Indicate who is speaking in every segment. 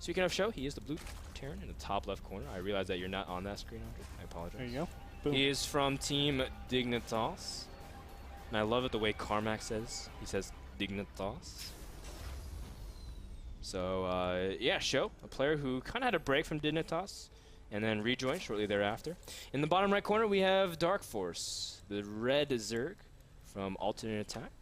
Speaker 1: Speaking of SjoW, he is the blue Terran in the top left corner. I realize that you're not on that screen, Andre. I apologize.
Speaker 2: There you go. Boom.
Speaker 1: He is from Team Dignitas. And I love it the way Carmack says. He says Dignitas. So, yeah, SjoW, a player who kind of had a break from Dignitas and then rejoined shortly thereafter. In the bottom right corner, we have DarKFoRcE, the red Zerg from Alternate Attack.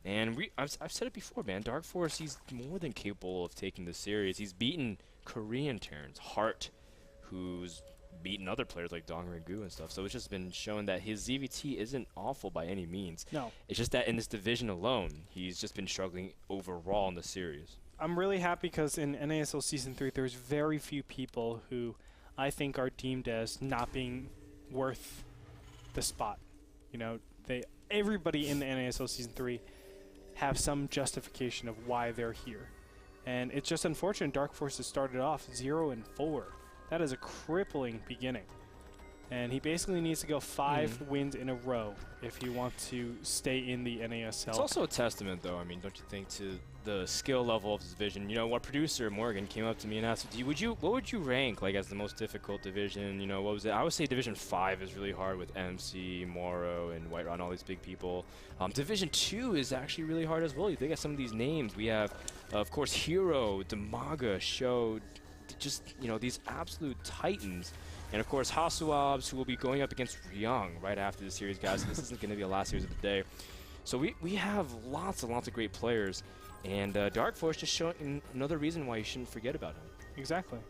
Speaker 1: And I've said it before, man. DarKFoRcE, he's more than capable of taking the series. He's beaten Korean Terrans, Hart, who's beaten other players like Dongrigu and stuff. So it's just been shown that his ZVT isn't awful by any means.
Speaker 2: No.
Speaker 1: It's just that in this division alone, he's just been struggling overall in the series.
Speaker 2: I'm really happy because in NASL Season 3, there's very few people who I think are deemed as not being worth the spot. You know, everybody in the NASL Season 3 have some justification of why they're here. And it's just unfortunate DarKFoRcE has started off 0-4. That is a crippling beginning. And he basically needs to go 5 wins in a row if he wants to stay in the NASL.
Speaker 1: It's also a testament, though, I mean, don't you think, to the skill level of this division. You know, what producer Morgan came up to me and asked, what would you rank like as the most difficult division? You know, what was it? I would say Division 5 is really hard with MC, Moro, and White Rod, all these big people. Division 2 is actually really hard as well. You think of some of these names. We have, of course, Hero, Demaga, SjoW, just, you know, these absolute titans. And of course, Hasuabs, who will be going up against Ryung right after the series, guys. So this isn't going to be the last series of the day. So we have lots and lots of great players. And DarKFoRcE just showing another reason why you shouldn't forget about him.
Speaker 2: Exactly.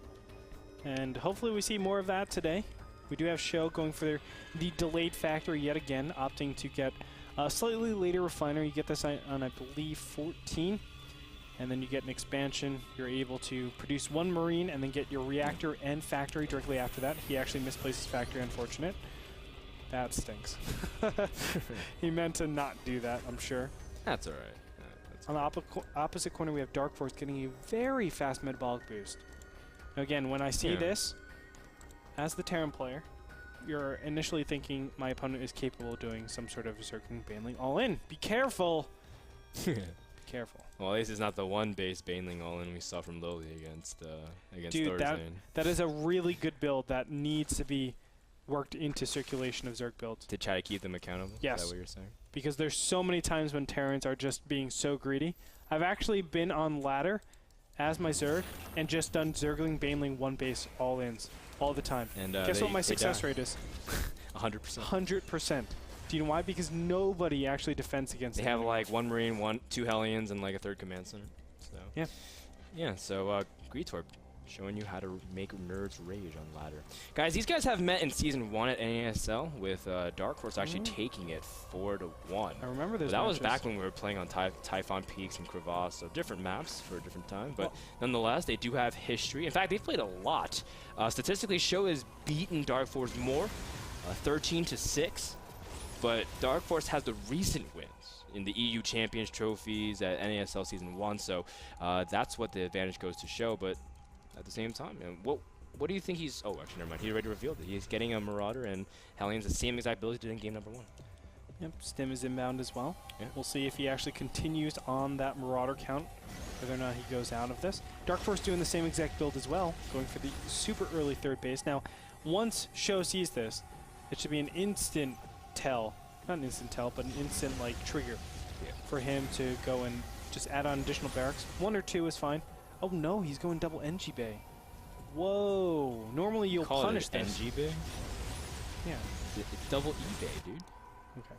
Speaker 2: And hopefully we see more of that today. We do have SjoW going for the delayed factory yet again, opting to get a slightly later refiner. You get this on, I believe, 14. And then you get an expansion. You're able to produce 1 Marine and then get your reactor and factory directly after that. He actually misplaced his factory, unfortunate. That stinks. He meant to not do that, I'm sure.
Speaker 1: That's all right.
Speaker 2: On the opposite corner, we have DarKFoRcE getting a very fast metabolic boost. Now again, when I see this, as the Terran player, you're initially thinking my opponent is capable of doing some sort of circling Baneling all-in. Be careful! Be careful.
Speaker 1: Well, at least it's not the one base Baneling all-in we saw from Lowly against
Speaker 2: Dude, that is a really good build that needs to be worked into circulation of Zerg builds.
Speaker 1: To try to keep them accountable?
Speaker 2: Yes.
Speaker 1: Is that what you're saying?
Speaker 2: Because there's so many times when Terrans are just being so greedy. I've actually been on ladder as my Zerg and just done Zergling, Baneling, 1 base all-ins all the time. And guess what my success rate is?
Speaker 1: 100%.
Speaker 2: 100%. Do you know why? Because nobody actually defends against them.
Speaker 1: They have like 1 Marine, 2 Hellions, and like a 3rd command center. So
Speaker 2: yeah.
Speaker 1: Yeah, so Greetorb showing you how to make nerds rage on ladder. Guys, these guys have met in Season 1 at NASL with DarKFoRcE actually taking it 4-1.
Speaker 2: I remember those
Speaker 1: That was back when we were playing on Typhon Peaks and Crevasse, so different maps for a different time. But nonetheless, they do have history. In fact, they've played a lot. Statistically, SjoW has beaten DarKFoRcE more, 13-6. But DarKFoRcE has the recent wins in the EU Champions trophies at NASL Season 1, so that's what the advantage goes to SjoW. But at the same time, what do you think he's... Oh, actually, never mind. He already revealed it. He's getting a Marauder and Hellions, the same exact build he did in game number 1.
Speaker 2: Yep, Stim is inbound as well.
Speaker 1: Yeah.
Speaker 2: We'll see if he actually continues on that Marauder count, whether or not he goes out of this. DarKFoRcE doing the same exact build as well, going for the super early 3rd base. Now, once SjoW sees this, it should be an instant tell. Not an instant tell, but an instant, like, trigger for him to go and just add on additional barracks. 1 or 2 is fine. Oh no, he's going double NG Bay. Whoa. Normally you'll punish this.
Speaker 1: NG Bay?
Speaker 2: Yeah.
Speaker 1: It's double E Bay, dude.
Speaker 2: Okay.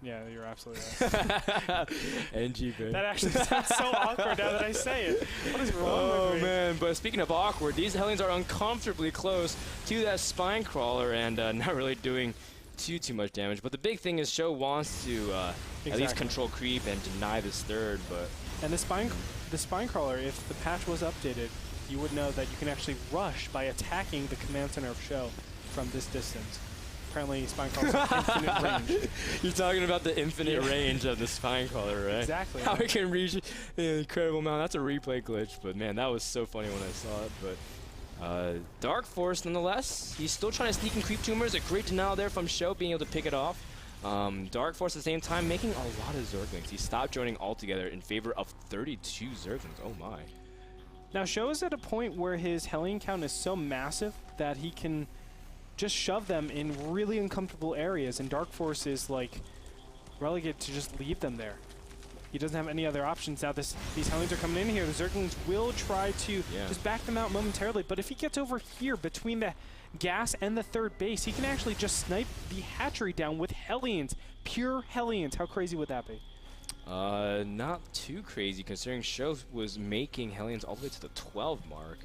Speaker 2: Yeah, you're absolutely right.
Speaker 1: NG Bay.
Speaker 2: That actually sounds so awkward now that I say it. What is wrong with me?
Speaker 1: Oh man, but speaking of awkward, these Hellions are uncomfortably close to that spine crawler and not really doing too much damage. But the big thing is SjoW wants to at least control creep and deny this 3rd, but...
Speaker 2: And the spine crawler, if the patch was updated, you would know that you can actually rush by attacking the command center of SjoW from this distance. Apparently, spine crawlers have infinite range.
Speaker 1: You're talking about the infinite range of the spine crawler, right?
Speaker 2: Exactly.
Speaker 1: How it can reach an incredible amount. That's a replay glitch, but man, that was so funny when I saw it. But DarKFoRcE, nonetheless, he's still trying to sneak in creep tumors. A great denial there from SjoW, being able to pick it off. DarKFoRcE at the same time making a lot of Zerglings. He stopped joining altogether in favor of 32 Zerglings. Oh my.
Speaker 2: Now SjoW is at a point where his Hellion count is so massive that he can just shove them in really uncomfortable areas, and DarKFoRcE is like relegated to just leave them there. He doesn't have any other options now. These Hellions are coming in here. The Zerglings will try to just back them out momentarily, but if he gets over here between the gas and the third base, he can actually just snipe the hatchery down with Hellions, pure Hellions. How crazy would that be?
Speaker 1: Not too crazy, considering SjoW was making Hellions all the way to the 12 mark.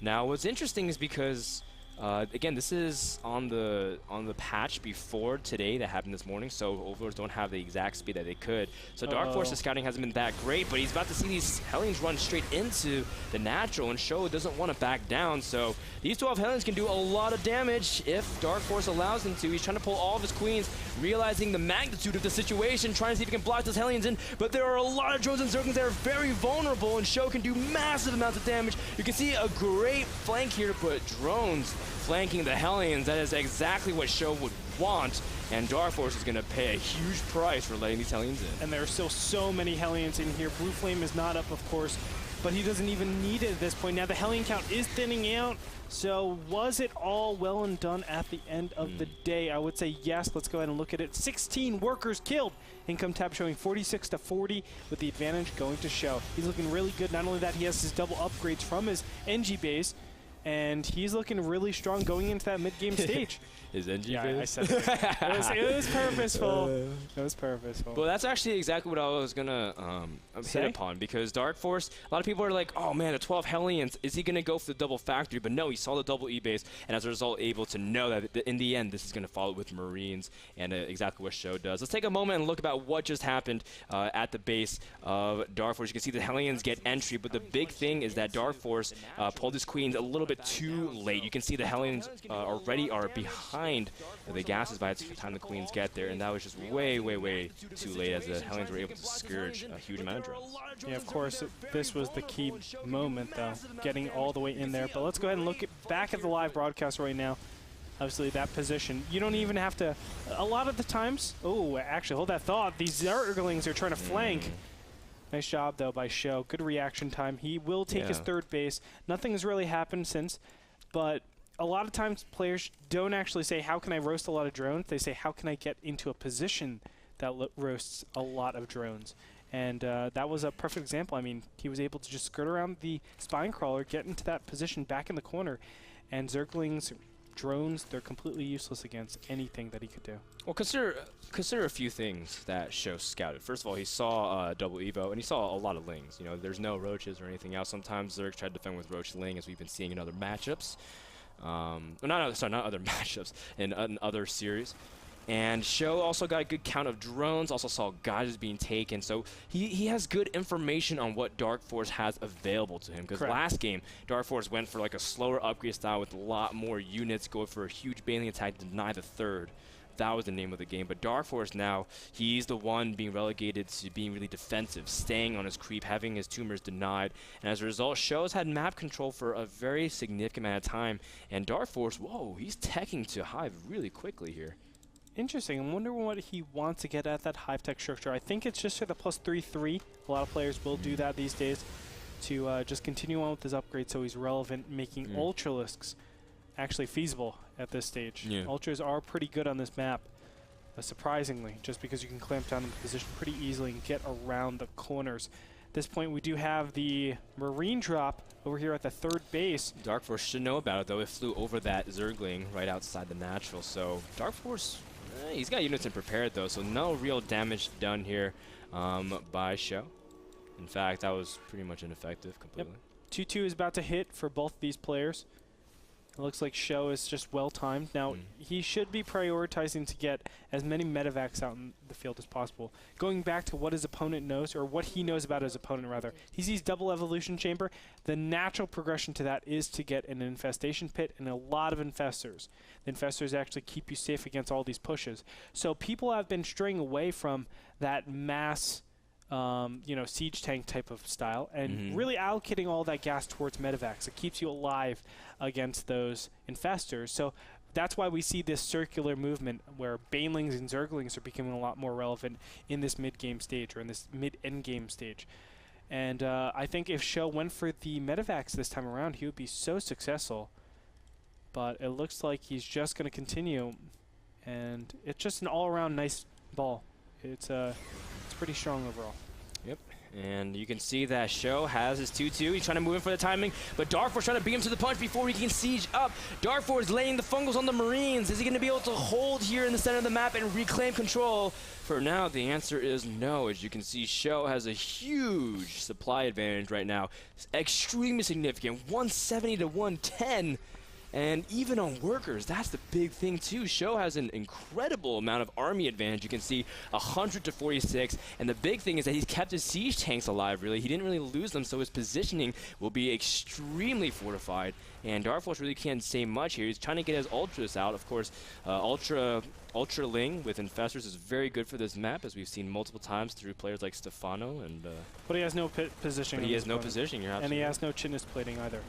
Speaker 1: Now, what's interesting is because, again, this is on the patch before today that happened this morning, so Overlords don't have the exact speed that they could. So DarKFoRcE's scouting hasn't been that great, but he's about to see these Hellions run straight into the natural, and SjoW doesn't want to back down. So these 12 Hellions can do a lot of damage if DarKFoRcE allows them to. He's trying to pull all of his queens, realizing the magnitude of the situation, trying to see if he can block those Hellions in, but there are a lot of drones and Zerglings that are very vulnerable, and SjoW can do massive amounts of damage. You can see a great flank here, but drones flanking the Hellions, that is exactly what SjoW would want, and DarKFoRcE is going to pay a huge price for letting these Hellions in.
Speaker 2: And there are still so many Hellions in here. Blue Flame is not up, of course, but he doesn't even need it at this point. Now the Hellion count is thinning out, so was it all well and done at the end of the day? I would say yes. Let's go ahead and look at it. 16 workers killed. Income tab showing 46 to 40 with the advantage going to SjoW. He's looking really good. Not only that, he has his double upgrades from his NG base, and he's looking really strong going into that mid-game stage.
Speaker 1: His NG
Speaker 2: yeah,
Speaker 1: base?
Speaker 2: I said it. It was purposeful. It was purposeful.
Speaker 1: Well, that's actually exactly what I was going to hit upon, because DarKFoRcE, a lot of people are like, oh man, the 12 Hellions, is he going to go for the double factory? But no, he saw the double E-base, and as a result, able to know that in the end, this is going to follow with Marines, and exactly what SjoW does. Let's take a moment and look about what just happened at the base of DarKFoRcE. You can see the Hellions get entry, but the big thing is that DarKFoRcE pulled his queens a little bit too late. You can see the Hellions already are behind the gases by the time the queens get there, and that was just way, way, way too late, as the Hellions were able to scourge a huge amount of drones.
Speaker 2: Yeah, of course, this was the key moment, though, getting all the way in there. But let's go ahead and look back at the live broadcast right now. Obviously, that position, you don't even have to, a lot of the times, oh, actually, hold that thought. These Zerglings are trying to flank. Nice job, though, by SjoW. Good reaction time. He will take his third base. Nothing has really happened since, but a lot of times players don't actually say, how can I roast a lot of drones? They say, how can I get into a position that roasts a lot of drones? And that was a perfect example. I mean, he was able to just skirt around the spine crawler, get into that position back in the corner, and Zerglings, drones, they're completely useless against anything that he could do.
Speaker 1: Well, consider a few things that SjoW scouted. First of all, he saw double Evo, and he saw a lot of Lings. You know, there's no Roaches or anything else. Sometimes Zerg tried to defend with Roach Ling, as we've been seeing in other matchups. Not other matchups, in other series. And SjoW also got a good count of drones, also saw guys being taken. So he has good information on what DarKFoRcE has available to him. Because last game, DarKFoRcE went for like a slower upgrade style with a lot more units, going for a huge bailing attack to deny the third. That was the name of the game. But DarKFoRcE now, he's the one being relegated to being really defensive, staying on his creep, having his tumors denied. And as a result, SjoW's had map control for a very significant amount of time. And DarKFoRcE, whoa, he's teching to Hive really quickly here.
Speaker 2: Interesting. I wonder what he wants to get at that Hive tech structure. I think it's just for the +3/3. A lot of players will do that these days to just continue on with his upgrade so he's relevant, making Ultralisks actually feasible at this stage. Ultras are pretty good on this map, surprisingly, just because you can clamp down in the position pretty easily and get around the corners. At this point, we do have the Marine drop over here at the third base.
Speaker 1: DarKFoRcE should know about it, though. It flew over that Zergling right outside the natural, so DarKFoRcE, he's got units in prepared, though, so no real damage done here by SjoW. In fact, that was pretty much ineffective completely.
Speaker 2: 2-2 is about to hit for both these players. It looks like SjoW is just well-timed. Now, he should be prioritizing to get as many medevacs out in the field as possible. Going back to what his opponent knows, or what he knows about his opponent, rather. He sees double evolution chamber. The natural progression to that is to get an infestation pit and a lot of infestors. The infestors actually keep you safe against all these pushes. So people have been straying away from that mass siege tank type of style, and really allocating all that gas towards medevacs. It keeps you alive against those infestors. So that's why we see this circular movement where Banelings and Zerglings are becoming a lot more relevant in this mid-game stage, or in this mid-end game stage. And I think if SjoW went for the Medivacs this time around, he would be so successful. But it looks like he's just going to continue. And it's just an all-around nice ball. It's pretty strong overall.
Speaker 1: Yep. And you can see that SjoW has his 2-2. He's trying to move in for the timing, but DarKFoRcE trying to beat him to the punch before he can siege up. DarKFoRcE is laying the fungals on the Marines. Is he going to be able to hold here in the center of the map and reclaim control? For now, the answer is no. As you can see, SjoW has a huge supply advantage right now. It's extremely significant, 170 to 110. And even on workers, that's the big thing too. SjoW has an incredible amount of army advantage. You can see 100 to 46. And the big thing is that he's kept his siege tanks alive, really. He didn't really lose them, so his positioning will be extremely fortified. And DarKFoRcE really can't say much here. He's trying to get his ultras out. Of course, Ultra Ling with Infestors is very good for this map, as we've seen multiple times through players like Stefano. And
Speaker 2: but he has no positioning.
Speaker 1: But he has no positioning. You're
Speaker 2: and he has no chitness plating either.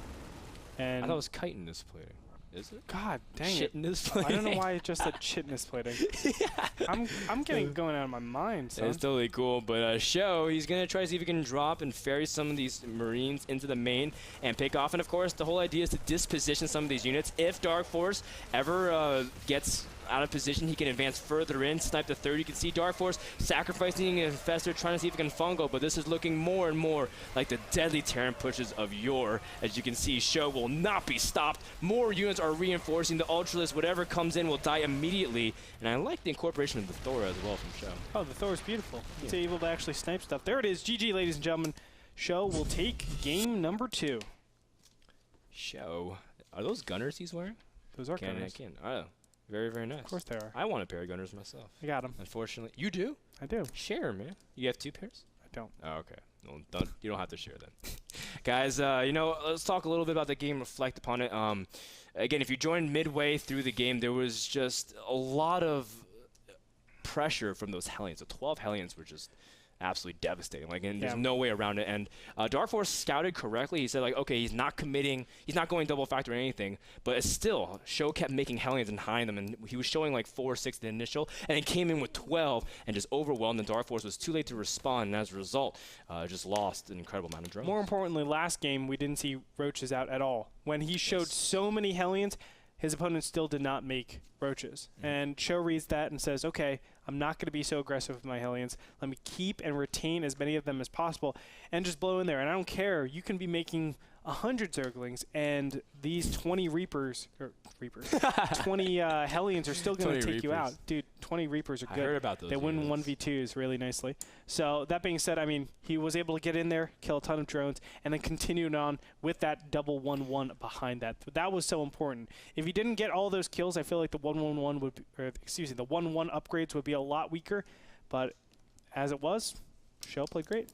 Speaker 2: And
Speaker 1: I thought it was chitinous plating. Is it?
Speaker 2: God dang it.
Speaker 1: Chitness plating.
Speaker 2: I don't know why it just said chitness plating.
Speaker 1: Yeah.
Speaker 2: I'm getting going out of my mind, son.
Speaker 1: It's totally cool, but SjoW, he's going to try to see if he can drop and ferry some of these Marines into the main and pick off. And of course, the whole idea is to disposition some of these units. If DarKFoRcE ever gets out of position, he can advance further in, snipe the third. You can see DarKFoRcE sacrificing an Infestor, trying to see if he can fungal, but this is looking more and more like the deadly Terran pushes of yore. As you can see, SjoW will not be stopped. More units are reinforcing the Ultralisk. Whatever comes in will die immediately. And I like the incorporation of the Thor as well from SjoW.
Speaker 2: Oh, the Thor is beautiful. It's able to actually snipe stuff. There it is. GG, ladies and gentlemen. SjoW will take game number 2.
Speaker 1: SjoW. Are those gunners he's wearing?
Speaker 2: Those are gunners.
Speaker 1: Oh. Very, very nice.
Speaker 2: Of course they are.
Speaker 1: I want a pair of gunners myself.
Speaker 2: I got them.
Speaker 1: Unfortunately. You do?
Speaker 2: I do.
Speaker 1: Share, man. You have 2 pairs?
Speaker 2: I don't.
Speaker 1: Oh, okay. Well, you don't have to share then. Guys, you know, let's talk a little bit about the game, reflect upon it. Again, if you joined midway through the game, there was just a lot of pressure from those Hellions. The 12 Hellions were just absolutely devastating. Like, and there's no way around it. And DarKFoRcE scouted correctly. He said, like, okay, he's not committing, he's not going double factor or anything, but still, SjoW kept making Hellions and hiding them, and he was showing like 4 or 6 the initial, and then came in with 12 and just overwhelmed, and DarKFoRcE was too late to respond, and as a result, just lost an incredible amount of drones.
Speaker 2: More importantly, last game, we didn't see Roaches out at all. When he showed so many Hellions, his opponent still did not make Roaches. And SjoW reads that and says, okay, I'm not going to be so aggressive with my Hellions. Let me keep and retain as many of them as possible and just blow in there. And I don't care. You can be making 100 Zerglings, and these 20 Reapers, 20 Hellions are still going to take you out. Dude, 20 Reapers are good.
Speaker 1: I heard about those.
Speaker 2: They win 1v2s really nicely. So that being said, I mean, he was able to get in there, kill a ton of drones, and then continued on with that double 1-1 behind that. But that was so important. If he didn't get all those kills, I feel like the 1-1-1 would be, or excuse me, the 1-1 upgrades would be a lot weaker. But as it was, SjoW played great.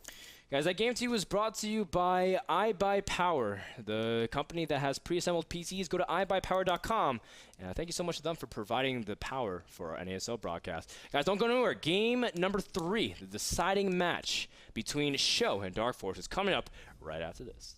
Speaker 1: Guys, that game 2 was brought to you by iBuyPower, the company that has pre-assembled PCs. Go to iBuyPower.com. And thank you so much to them for providing the power for our NASL broadcast. Guys, don't go nowhere. Game number 3, the deciding match between SjoW and DarKFoRcE is coming up right after this.